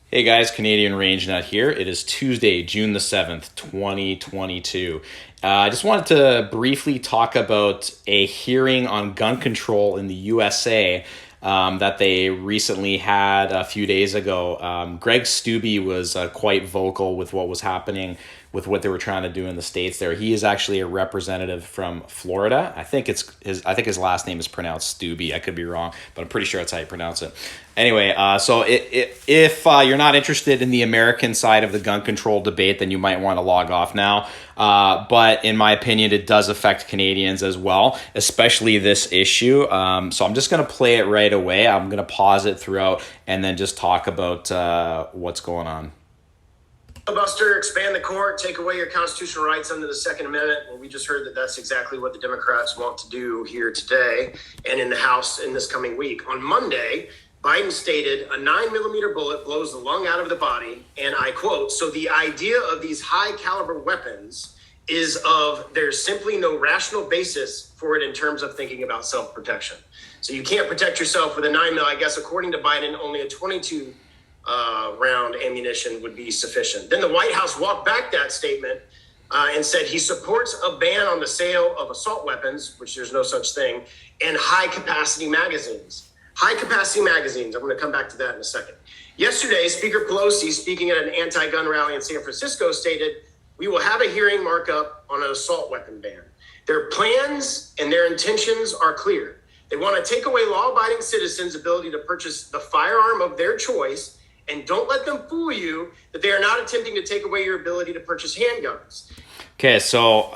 Hey guys, Canadian Range Nut here. It is Tuesday, June the 7th, 2022. I just wanted to briefly talk about a hearing on gun control in the USA that they recently had a few days ago. Greg Steube was quite vocal with what was happening with what they were trying to do in the States there. He is actually a representative from Florida. I think his last name is pronounced Steube. I could be wrong, but I'm pretty sure that's how you pronounce it. Anyway, so if you're not interested in the American side of the gun control debate, then you might want to log off now. But in my opinion, it does affect Canadians as well, especially this issue. So I'm just going to play it right away. I'm going to pause it throughout and then just talk about what's going on. Buster, expand the court, take away your constitutional rights under the Second Amendment. Well, we just heard that that's exactly what the Democrats want to do here today and in the House in this coming week. On Monday, Biden stated a 9mm bullet blows the lung out of the body, and I quote, "So the idea of these high caliber weapons is of there's simply no rational basis for it in terms of thinking about self-protection." So you can't protect yourself with a 9mm. I guess according to Biden, only a 22 round ammunition would be sufficient. Then the White House walked back that statement and said he supports a ban on the sale of assault weapons, which there's no such thing, and high capacity magazines. High capacity magazines. I'm going to come back to that in a second. Yesterday, Speaker Pelosi, speaking at an anti-gun rally in San Francisco, stated, "We will have a hearing markup on an assault weapon ban. Their plans and their intentions are clear. They want to take away law-abiding citizens' ability to purchase the firearm of their choice, and don't let them fool you that they are not attempting to take away your ability to purchase handguns." Okay, so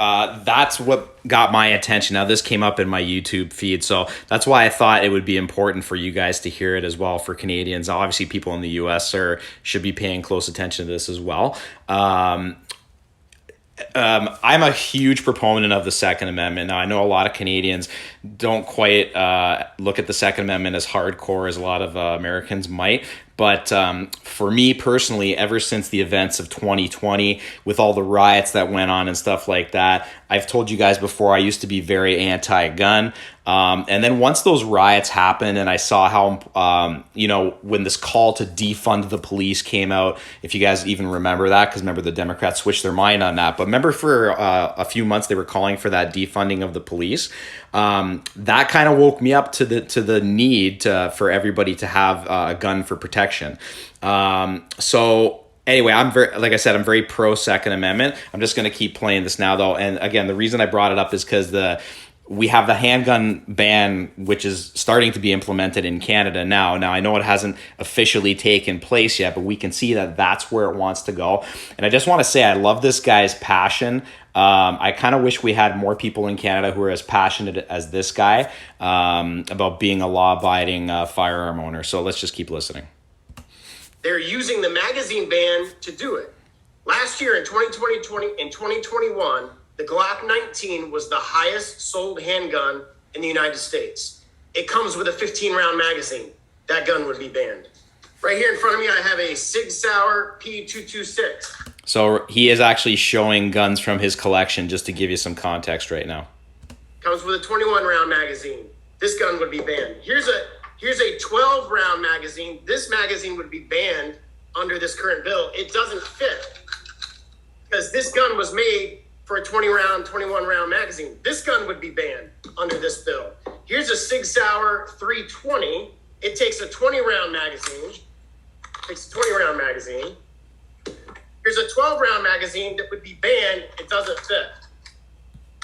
that's what got my attention. Now, this came up in my YouTube feed, so that's why I thought it would be important for you guys to hear it as well for Canadians. Obviously, people in the US should be paying close attention to this as well. I'm a huge proponent of the Second Amendment. Now, I know a lot of Canadians don't quite look at the Second Amendment as hardcore as a lot of Americans might. But for me personally, ever since the events of 2020, with all the riots that went on and stuff like that, I've told you guys before, I used to be very anti-gun. And then once those riots happened and I saw how, when this call to defund the police came out, if you guys even remember that, because remember the Democrats switched their mind on that. But remember for a few months, they were calling for that defunding of the police. That kind of woke me up to the need for everybody to have a gun for protection. So anyway, I'm very pro Second Amendment. I'm just going to keep playing this now though. And again, the reason I brought it up is because we have the handgun ban, which is starting to be implemented in Canada now. Now, I know it hasn't officially taken place yet, but we can see that that's where it wants to go. And I just want to say, I love this guy's passion. I kind of wish we had more people in Canada who are as passionate as this guy about being a law-abiding firearm owner. So let's just keep listening. They're using the magazine ban to do it. Last year in 2021, the Glock 19 was the highest sold handgun in the United States. It comes with a 15-round magazine. That gun would be banned. Right here in front of me, I have a Sig Sauer P226. So he is actually showing guns from his collection, just to give you some context right now. Comes with a 21-round magazine. This gun would be banned. Here's a 12-round magazine. This magazine would be banned under this current bill. It doesn't fit because this gun was made for a 21-round magazine. This gun would be banned under this bill. Here's a Sig Sauer 320. It takes a 20-round magazine. Here's a 12-round magazine that would be banned. It doesn't fit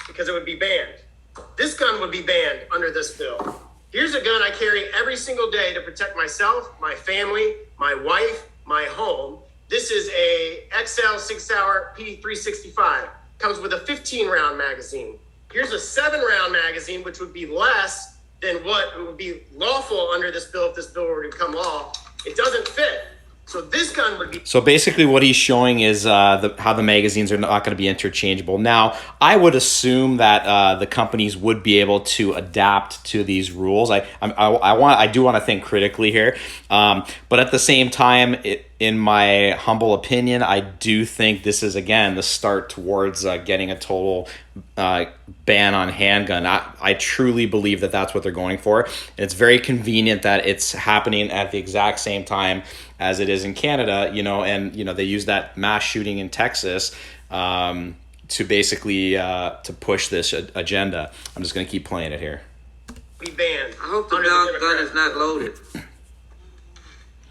because it would be banned. This gun would be banned under this bill. Here's a gun I carry every single day to protect myself, my family, my wife, my home. This is a XL Sig Sauer P365. Comes with a 15-round magazine. Here's a 7-round magazine, which would be less than what would be lawful under this bill if this bill were to become law. It doesn't fit. So this gun would be... So basically what he's showing is how the magazines are not going to be interchangeable. Now, I would assume that the companies would be able to adapt to these rules. I do want to think critically here. But at the same time, in my humble opinion, I do think this is, again, the start towards getting a total ban on handgun. I truly believe that that's what they're going for. And it's very convenient that it's happening at the exact same time as it is in Canada, and, they use that mass shooting in Texas to basically to push this agenda. I'm just going to keep playing it here. Be banned. I hope the gun is not loaded.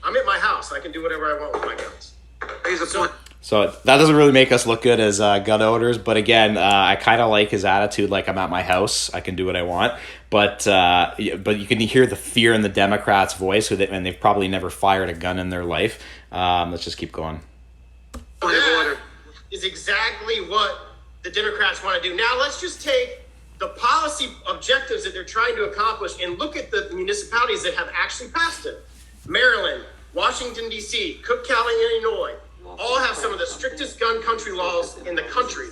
I'm at my house. I can do whatever I want with my guns. Here's a point. So that doesn't really make us look good as gun owners. But again, I kind of like his attitude. Like, I'm at my house, I can do what I want. But you can hear the fear in the Democrats' voice, and they've probably never fired a gun in their life. Let's just keep going. That is exactly what the Democrats want to do. Now let's just take the policy objectives that they're trying to accomplish and look at the municipalities that have actually passed it. Maryland, Washington, D.C., Cook County, Illinois, all have some of the strictest gun country laws in the country,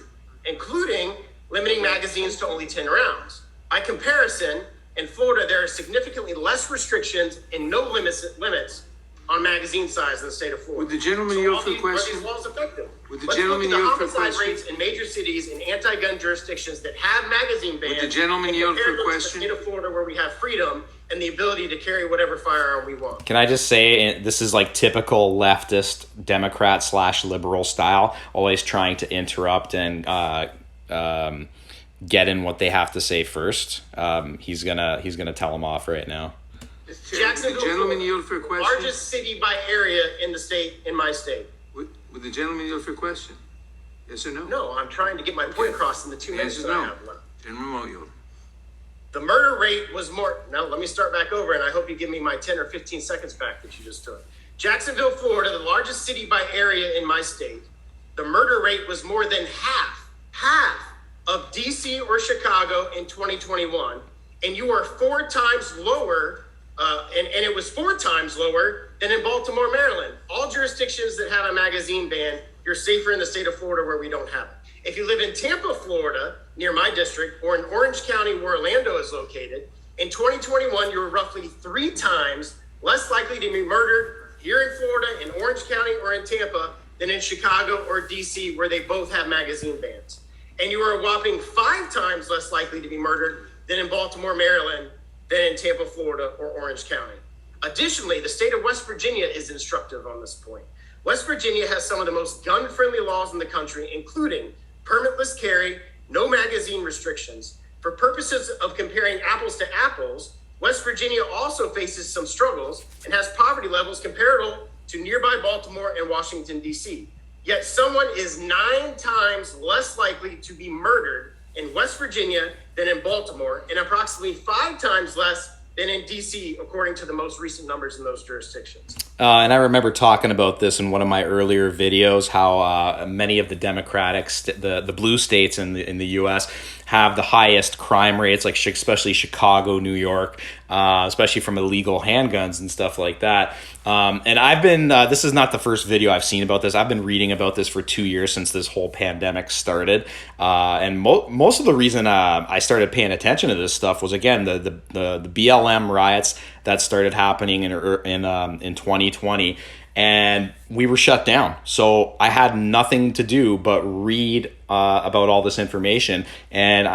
including limiting magazines to only 10 rounds. By comparison, in Florida, there are significantly less restrictions and no limits on magazine size in the state of Florida. Would the gentleman yield for a question? Are these laws effective? Would the Let's gentleman look at yield the for a homicide question? rates in major cities and anti-gun jurisdictions that have magazine bans. Would the gentleman and yield for a compare them to question? the state of Florida, where we have freedom and the ability to carry whatever firearm we want. Can I just say, this is like typical leftist Democrat / liberal style, always trying to interrupt and get in what they have to say first. He's gonna tell them off right now. Jacksonville, the gentleman yield for a question? largest city by area in the state, in my state. Would the gentleman yield for a question? Yes or no? No, I'm trying to get my point across in the 2 minutes Yes or that I no? have left. Gentleman won't yield. The murder rate was more. Now, let me start back over, and I hope you give me my 10 or 15 seconds back that you just took. Jacksonville, Florida, the largest city by area in my state, the murder rate was more than half of DC or Chicago in 2021. And you are 4 times lower, and it was 4 times lower than in Baltimore, Maryland. All jurisdictions that have a magazine ban, you're safer in the state of Florida where we don't have it. If you live in Tampa, Florida, near my district, or in Orange County, where Orlando is located, in 2021, you were roughly 3 times less likely to be murdered here in Florida, in Orange County, or in Tampa than in Chicago or DC, where they both have magazine bans. And you are a whopping 5 times less likely to be murdered than in Baltimore, Maryland, than in Tampa, Florida, or Orange County. Additionally, the state of West Virginia is instructive on this point. West Virginia has some of the most gun-friendly laws in the country, including permitless carry, no magazine restrictions. For purposes of comparing apples to apples, West Virginia also faces some struggles and has poverty levels comparable to nearby Baltimore and Washington, D.C. Yet someone is 9 times less likely to be murdered in West Virginia than in Baltimore, and approximately 5 times less than in DC, according to the most recent numbers in those jurisdictions. And I remember talking about this in one of my earlier videos, how many of the Democratic, the blue states in the U.S. have the highest crime rates, like especially Chicago, New York, especially from illegal handguns and stuff like that. And I've been, this is not the first video I've seen about this. I've been reading about this for 2 years since this whole pandemic started. And most of the reason I started paying attention to this stuff was, again, the BLM riots that started happening in 2020, and we were shut down. So I had nothing to do but read about all this information. And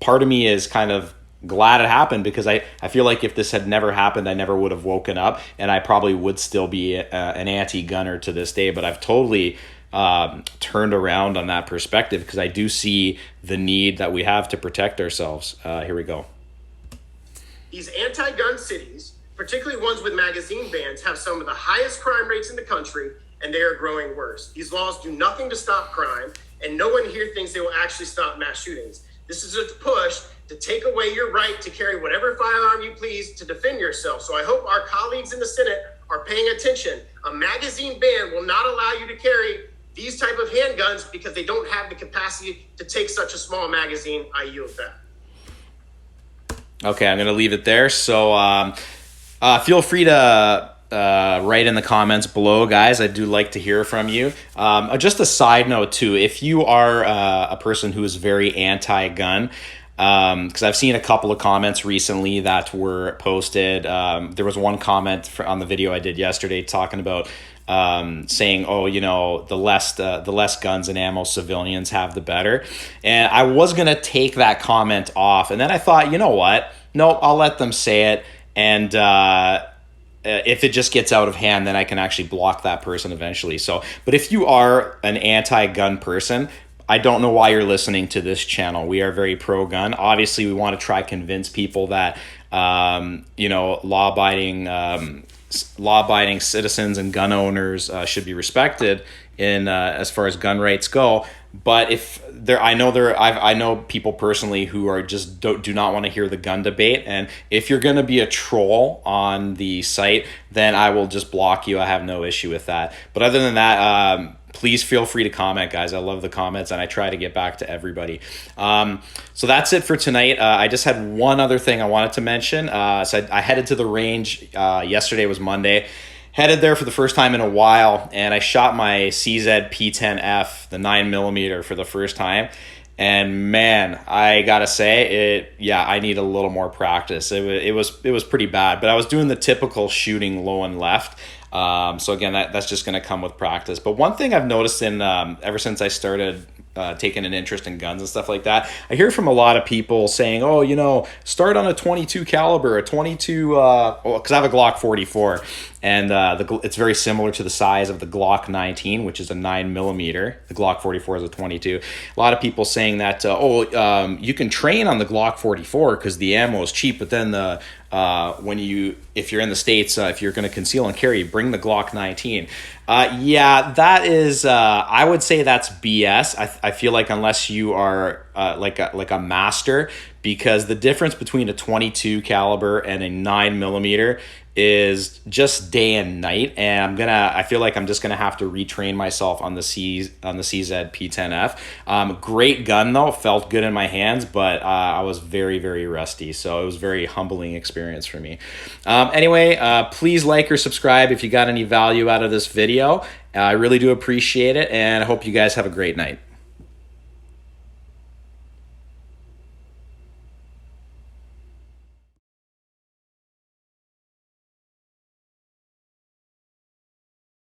part of me is kind of glad it happened, because I feel like if this had never happened, I never would have woken up, and I probably would still be an anti-gunner to this day. But I've totally turned around on that perspective, because I do see the need that we have to protect ourselves. Here we go. These anti-gun cities, particularly ones with magazine bans, have some of the highest crime rates in the country, and they are growing worse. These laws do nothing to stop crime, and no one here thinks they will actually stop mass shootings. This is a push to take away your right to carry whatever firearm you please to defend yourself. So I hope our colleagues in the Senate are paying attention. A magazine ban will not allow you to carry these type of handguns because they don't have the capacity to take such a small magazine. I yield that. Okay, I'm going to leave it there. So feel free to write in the comments below, guys. I do like to hear from you. Just a side note, too. If you are a person who is very anti-gun, because I've seen a couple of comments recently that were posted. There was one comment on the video I did yesterday talking about saying, oh, you know, the less guns and ammo civilians have, the better. And I was going to take that comment off. And then I thought, you know what? Nope, I'll let them say it. And if it just gets out of hand, then I can actually block that person eventually. So, but if you are an anti-gun person, I don't know why you're listening to this channel. We are very pro-gun. Obviously, we want to try convince people that, you know, law-abiding citizens and gun owners should be respected in as far as gun rights go. But if I know people personally who are just do not want to hear the gun debate. And if you're going to be a troll on the site, then I will just block you. I have no issue with that. But other than that, please feel free to comment, guys. I love the comments, and I try to get back to everybody. So that's it for tonight. I just had one other thing I wanted to mention. So I headed to the range. Yesterday was Monday. Headed there for the first time in a while, and I shot my CZ P10F, the 9mm, for the first time. And man, I gotta say, I need a little more practice. It was pretty bad, but I was doing the typical shooting low and left. So again, that's just going to come with practice. But one thing I've noticed ever since I started taking an interest in guns and stuff like that, I hear from a lot of people saying, oh, you know, start on a 22 caliber, a 22, because I have a Glock 44, and it's very similar to the size of the Glock 19, which is a 9mm. The Glock 44 is a 22. A lot of people saying that, you can train on the Glock 44 because the ammo is cheap, but then if you're in the States, if you're going to conceal and carry, bring the Glock 19. That is, I would say that's BS. I feel like unless you are like a master, because the difference between a 22 caliber and a 9mm is just day and night, and I feel like I'm just gonna have to retrain myself on the CZ P10F. Great gun though, felt good in my hands, but I was very, very rusty, so it was a very humbling experience for me. Anyway, please like or subscribe if you got any value out of this video. I really do appreciate it, and I hope you guys have a great night.